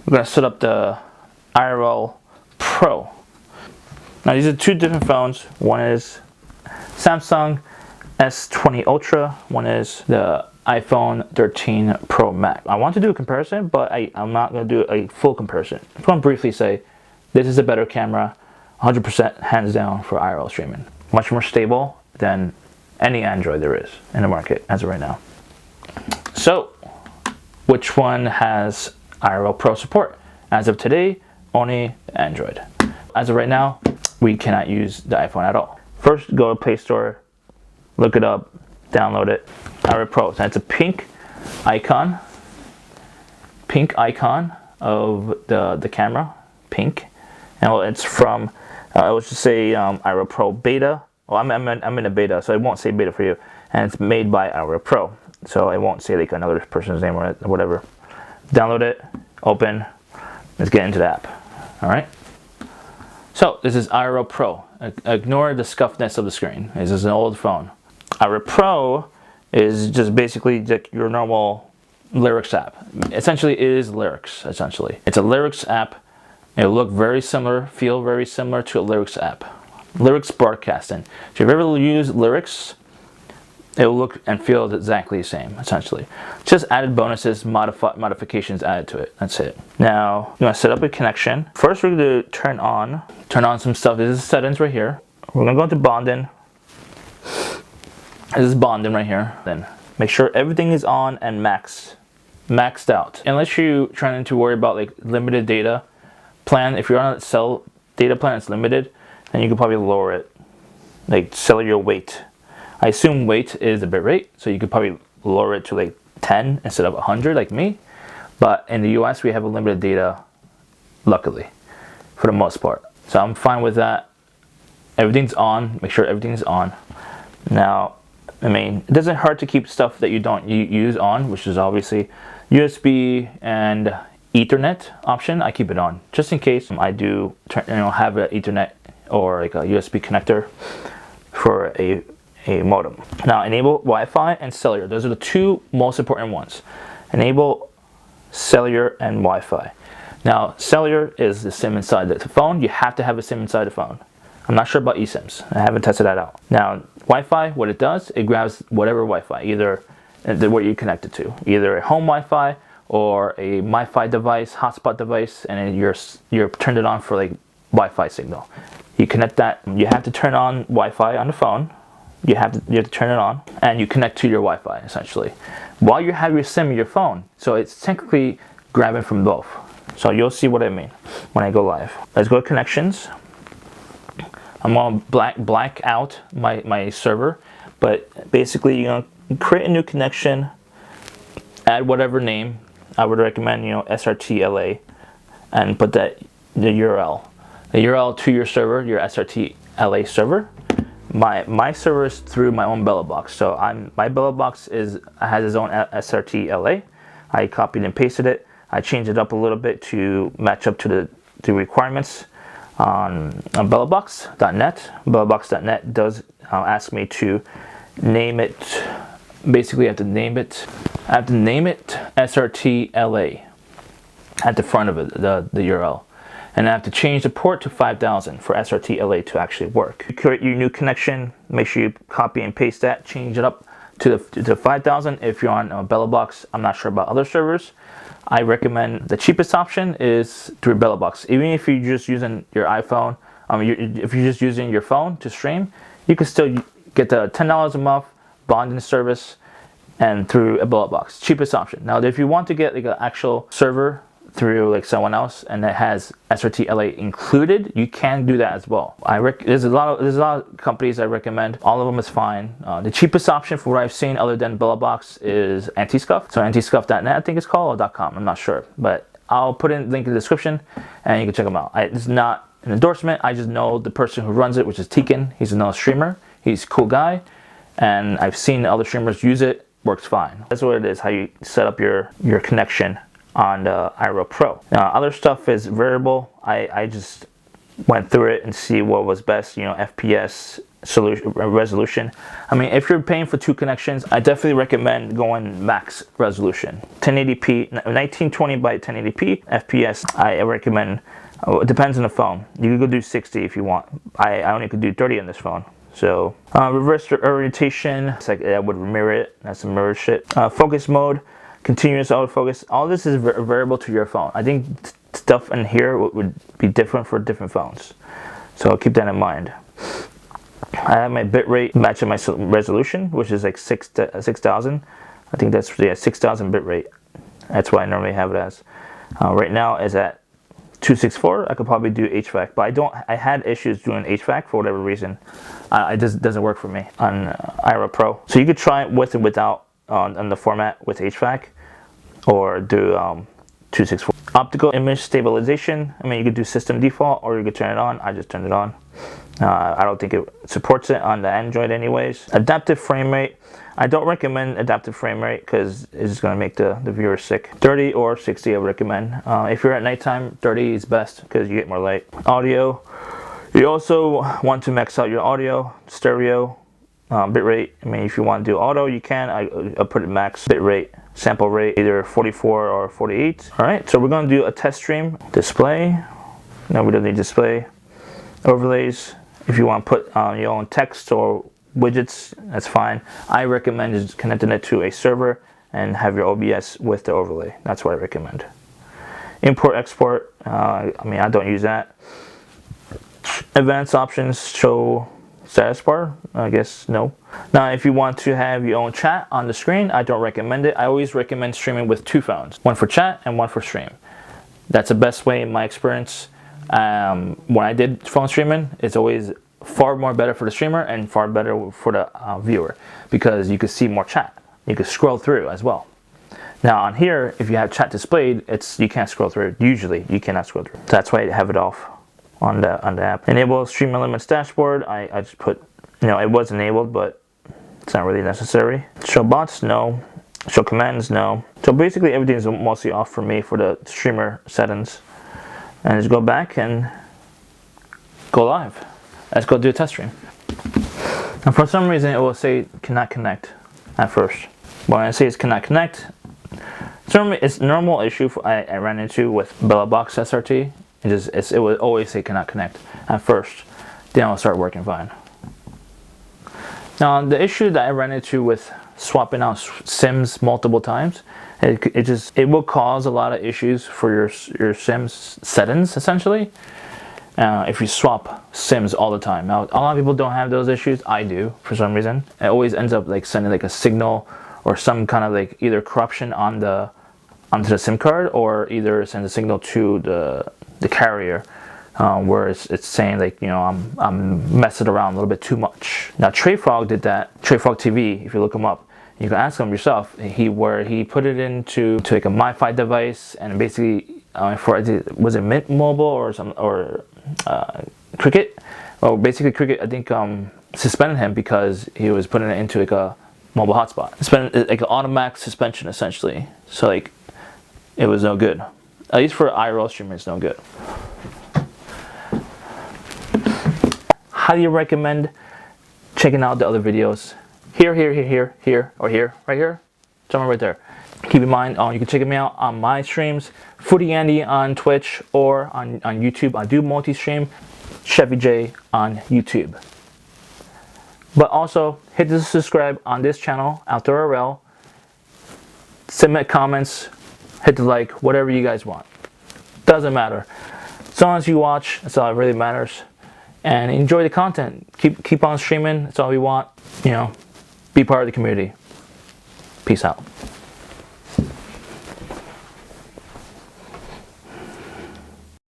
we're going to set up the IRL Pro. Now these are two different phones. One is Samsung S20 Ultra, one is the iPhone 13 Pro Max. I want to do a comparison, but I'm not going to do a full comparison. I'm going to briefly say this is a better camera, 100% hands down for IRL streaming. Much more stable than any Android there is in the market as of right now. So, which one has IRL Pro support? As of today, only Android. As of right now, we cannot use the iPhone at all. First, go to Play Store, look it up, download it. IRL Pro. So it's a pink icon of the camera, pink, and it's from I would just say IRL Pro beta. Well, I'm in a beta, so I won't say beta for you. And it's made by IRL Pro, so I won't say like another person's name or whatever. Download it, open. Let's get into the app. All right. So this is IRL Pro. Ignore the scuffness of the screen. This is an old phone. IRL Pro is just basically like your normal lyrics app. Essentially, it is lyrics. Essentially, it's a lyrics app. It'll look very similar, feel very similar to a lyrics app. Lyrics broadcasting. So if you've ever used lyrics, it will look and feel exactly the same, essentially. Just added bonuses, modifications added to it. That's it. Now, you want to set up a connection. First, we're going to turn on some stuff. This is settings right here. We're going to go into bonding. This is bonding right here. Then make sure everything is on and maxed out. Unless you're trying to worry about like limited data plan. If you're on a cell data plan, it's limited, then you can probably lower it. Like cellular weight. I assume weight is a bit rate, so you could probably lower it to like 10 instead of 100 like me. But in the US, we have a limited data, luckily, for the most part. So I'm fine with that. Everything's on. Make sure everything is on. Now, I mean, it doesn't hurt to keep stuff that you don't use on, which is obviously USB and Ethernet option. I keep it on just in case I do have an Ethernet or like a USB connector for a modem. Now, enable Wi-Fi and cellular. Those are the two most important ones. Enable cellular and Wi-Fi. Now, cellular is the SIM inside the phone. You have to have a SIM inside the phone. I'm not sure about eSIMs. I haven't tested that out. Now, Wi-Fi, what it does, it grabs whatever Wi-Fi, either what you're connected to, either a home Wi-Fi or a MiFi device, hotspot device, and then you're turned it on for like Wi-Fi signal. You connect that. You have to turn on Wi-Fi on the phone. You have to turn it on, and you connect to your Wi-Fi essentially while you have your SIM in your phone. So it's technically grabbing from both. So you'll see what I mean when I go live. Let's go to connections. I'm gonna black out my server, but basically you're gonna create a new connection, add whatever name. I would recommend SRT-LA, and put the URL to your server, your SRT-LA server. My server is through my own Bella box, so my Bella box has its own SRT-LA. I copied and pasted it. I changed it up a little bit to match up to the requirements on bellabox.net. Bellabox.net does ask me to name it. Basically, I have to name it SRT-LA at the front of it, the URL. And I have to change the port to 5000 for SRT-LA to actually work. You create your new connection, make sure you copy and paste that, change it up to the 5000 if you're on BellaBox. I'm not sure about other servers. I recommend the cheapest option is through BellaBox. Even if you're just using your iPhone, if you're just using your phone to stream, you can still get the $10 a month bonding service and through a BellaBox. Cheapest option. Now, if you want to get like an actual server through like someone else and it has SRT-LA included, you can do that as well. There's a lot of companies I recommend. All of them is fine. The cheapest option for what I've seen other than BellaBox is Antiscuff. So antiscuff.net I think it's called, or .com, I'm not sure. But I'll put in the link in the description and you can check them out. It's not an endorsement. I just know the person who runs it, which is Tekin. He's another streamer. He's a cool guy. And I've seen other streamers use it. Works fine. That's what it is, how you set up your connection on the IRL Pro. Now, other stuff is variable. I just went through it and see what was best, FPS, resolution. I mean, if you're paying for 2 connections, I definitely recommend going max resolution. 1080p, 1920 by 1080p FPS. I recommend. It depends on the phone. You can go do 60 if you want. I only could do 30 on this phone. So reverse orientation. It's like I would mirror it. That's some mirror shit. Focus mode, continuous autofocus. All this is variable to your phone. I think stuff in here would be different for different phones. So keep that in mind. I have my bitrate matching my resolution, which is like 6,000. I think that's 6,000 bitrate. That's what I normally have it as. Right now is at 264. I could probably do HVAC, but I had issues doing HVAC for whatever reason. It just doesn't work for me on IRL Pro. So you could try it with and without on the format with HVAC, or do 264. Optical image stabilization. I mean, you could do system default or you could turn it on. I just turned it on. I don't think it supports it on the Android anyways. Adaptive frame rate. I don't recommend adaptive frame rate because it's just going to make the viewer sick. 30 or 60 I would recommend. If you're at nighttime, 30 is best because you get more light. Audio. You also want to max out your audio, stereo, bitrate. I mean, if you want to do auto, you can. I'll put it max bitrate, sample rate, either 44 or 48. All right, so we're going to do a test stream. Display. No, we don't need display. Overlays. If you want to put your own text or widgets, that's fine. I recommend just connecting it to a server and have your OBS with the overlay. That's what I recommend. Import, export. I mean, I don't use that. Advanced options show status bar. I guess no. Now, if you want to have your own chat on the screen, I don't recommend it. I always recommend streaming with 2 phones, one for chat and one for stream. That's the best way in my experience. When I did phone streaming, it's always far more better for the streamer and far better for the viewer, because you can see more chat. You can scroll through as well. Now on here, if you have chat displayed, you can't scroll through. Usually you cannot scroll through. That's why I have it off on the app. Enable stream elements dashboard. I just put, it was enabled, but it's not really necessary. Show bots, no. Show commands, no. So basically everything is mostly off for me for the streamer settings. And just go back and go live. Let's go do a test stream. And for some reason it will say cannot connect at first. When I say it's cannot connect, it's a normal issue I ran into with Bella Box SRT. It would always say cannot connect at first. Then it'll start working fine. Now the issue that I ran into with swapping out SIMs multiple times, it will cause a lot of issues for your SIMs settings essentially. If you swap SIMs all the time. Now a lot of people don't have those issues. I do for some reason. It always ends up like sending like a signal or some kind of like either corruption onto the SIM card, or either sends a signal to the carrier where it's saying like, I'm messing around a little bit too much. Now Trayfrog did that. Trayfrog TV, if you look him up, you can ask him yourself. He put it into like a MiFi device, and basically was it Mint Mobile or Cricket? Well, basically Cricket, I think suspended him because he was putting it into like a mobile hotspot. It's been like an automatic suspension essentially. So like it was no good. At least for IRL streamers, it's no good. Highly recommend checking out the other videos. Here, or here, right here. Somewhere right there. Keep in mind, you can check me out on my streams. Footy Andy on Twitch or on YouTube. I do multi-stream. Chevy J on YouTube. But also, hit the subscribe on this channel, Outdoor IRL. Submit comments, hit the like, whatever you guys want. Doesn't matter. As long as you watch, that's all that really matters. And enjoy the content. Keep on streaming, that's all we want. Be part of the community. Peace out.